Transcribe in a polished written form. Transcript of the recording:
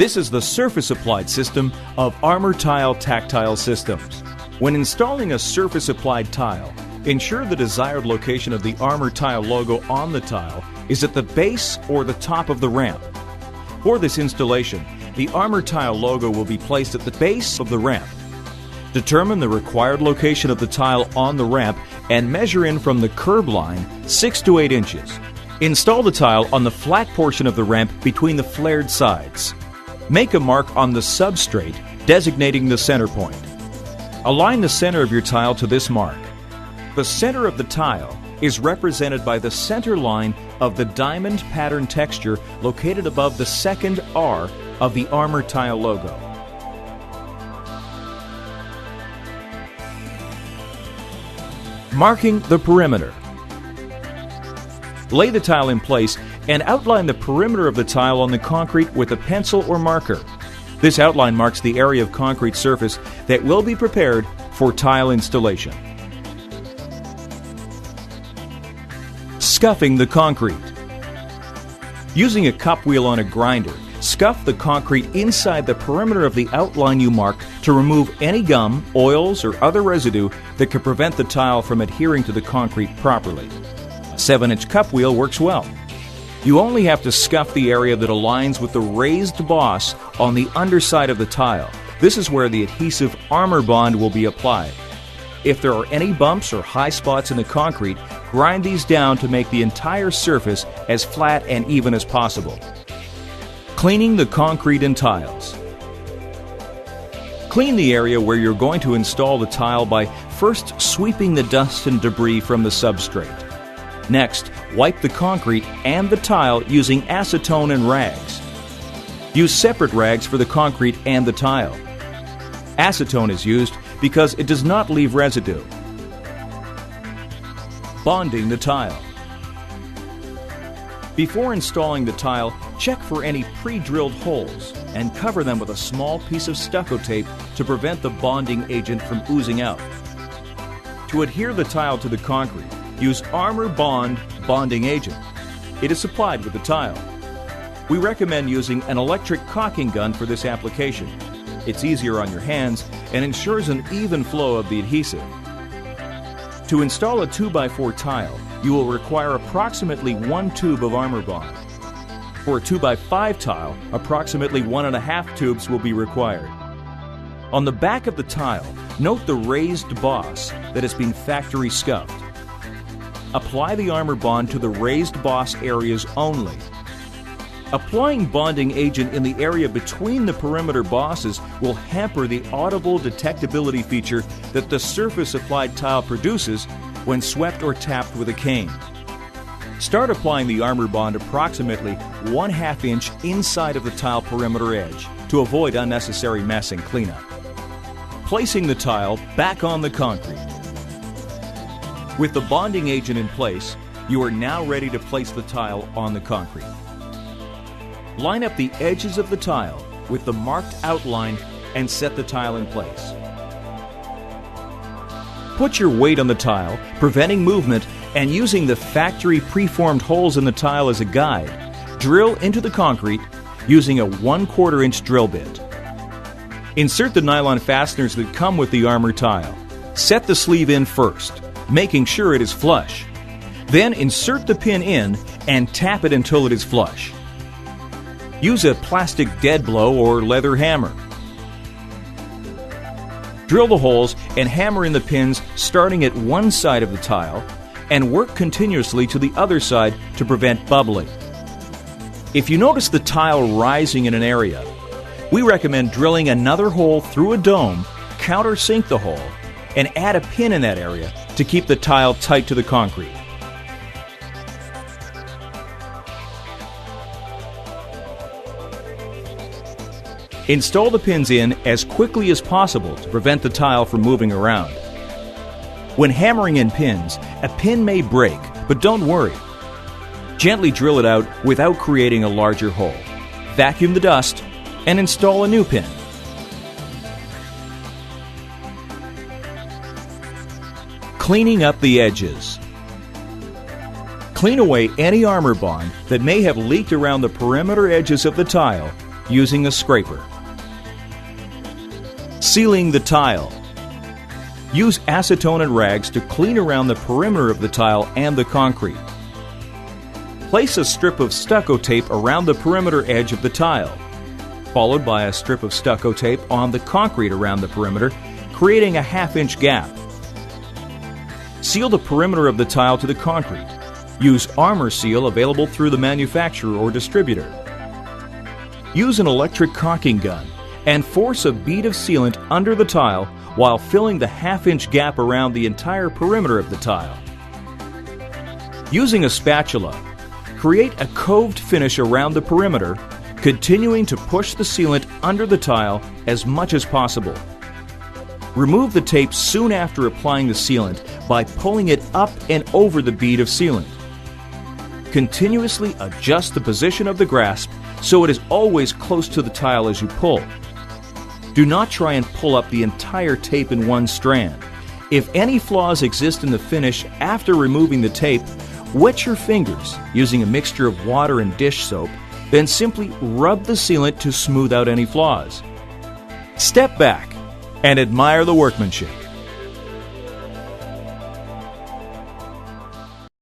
This is the surface applied system of Armor Tile Tactile Systems. When installing a surface applied tile, ensure the desired location of the Armor Tile logo on the tile is at the base or the top of the ramp. For this installation, the Armor Tile logo will be placed at the base of the ramp. Determine the required location of the tile on the ramp and measure in from the curb line 6 to 8 inches. Install the tile on the flat portion of the ramp between the flared sides. Make a mark on the substrate designating the center point. Align the center of your tile to this mark. The center of the tile is represented by the center line of the diamond pattern texture located above the second R of the Armor Tile logo. Marking the perimeter. Lay the tile in place and outline the perimeter of the tile on the concrete with a pencil or marker. This outline marks the area of concrete surface that will be prepared for tile installation. Scuffing the concrete. Using a cup wheel on a grinder, scuff the concrete inside the perimeter of the outline you mark to remove any gum, oils, or other residue that could prevent the tile from adhering to the concrete properly. A 7-inch cup wheel works well. You only have to scuff the area that aligns with the raised boss on the underside of the tile. This is where the adhesive Armor Bond will be applied. If there are any bumps or high spots in the concrete, grind these down to make the entire surface as flat and even as possible. Cleaning the concrete and tiles. Clean the area where you're going to install the tile by first sweeping the dust and debris from the substrate. Next, wipe the concrete and the tile using acetone and rags. Use separate rags for the concrete and the tile. Acetone is used because it does not leave residue. Bonding the tile. Before installing the tile, check for any pre-drilled holes and cover them with a small piece of stucco tape to prevent the bonding agent from oozing out. To adhere the tile to the concrete, use Armor Bond bonding agent. It is supplied with the tile. We recommend using an electric caulking gun for this application. It's easier on your hands and ensures an even flow of the adhesive. To install a 2x4 tile, you will require approximately 1 tube of Armor Bond. For a 2x5 tile, approximately 1.5 tubes will be required. On the back of the tile, note the raised boss that has been factory scuffed. Apply the Armor Bond to the raised boss areas only. Applying bonding agent in the area between the perimeter bosses will hamper the audible detectability feature that the surface applied tile produces when swept or tapped with a cane. Start applying the Armor Bond approximately 1/2 inch inside of the tile perimeter edge to avoid unnecessary mess and cleanup. Placing the tile back on the concrete. With the bonding agent in place, you are now ready to place the tile on the concrete. Line up the edges of the tile with the marked outline and set the tile in place. Put your weight on the tile, preventing movement, and using the factory preformed holes in the tile as a guide, drill into the concrete using a 1/4 inch drill bit. Insert the nylon fasteners that come with the Armor tile. Set the sleeve in first, making sure it is flush. Then insert the pin in and tap it until it is flush. Use a plastic dead blow or leather hammer. Drill the holes and hammer in the pins starting at one side of the tile and work continuously to the other side to prevent bubbling. If you notice the tile rising in an area, we recommend drilling another hole through a dome, countersink the hole, and add a pin in that area to keep the tile tight to the concrete. Install the pins in as quickly as possible to prevent the tile from moving around. When hammering in pins, a pin may break, but don't worry. Gently drill it out without creating a larger hole. Vacuum the dust and install a new pin. Cleaning up the edges. Clean away any Armor Bond that may have leaked around the perimeter edges of the tile using a scraper. Sealing the tile. Use acetone and rags to clean around the perimeter of the tile and the concrete. Place a strip of stucco tape around the perimeter edge of the tile, followed by a strip of stucco tape on the concrete around the perimeter, creating a half-inch gap. Seal the perimeter of the tile to the concrete. Use Armor Seal available through the manufacturer or distributor. Use an electric caulking gun and force a bead of sealant under the tile while filling the half-inch gap around the entire perimeter of the tile. Using a spatula, create a coved finish around the perimeter, continuing to push the sealant under the tile as much as possible. Remove the tape soon after applying the sealant by pulling it up and over the bead of sealant. Continuously adjust the position of the grasp so it is always close to the tile as you pull. Do not try and pull up the entire tape in one strand. If any flaws exist in the finish after removing the tape, wet your fingers using a mixture of water and dish soap, then simply rub the sealant to smooth out any flaws. Step back and admire the workmanship.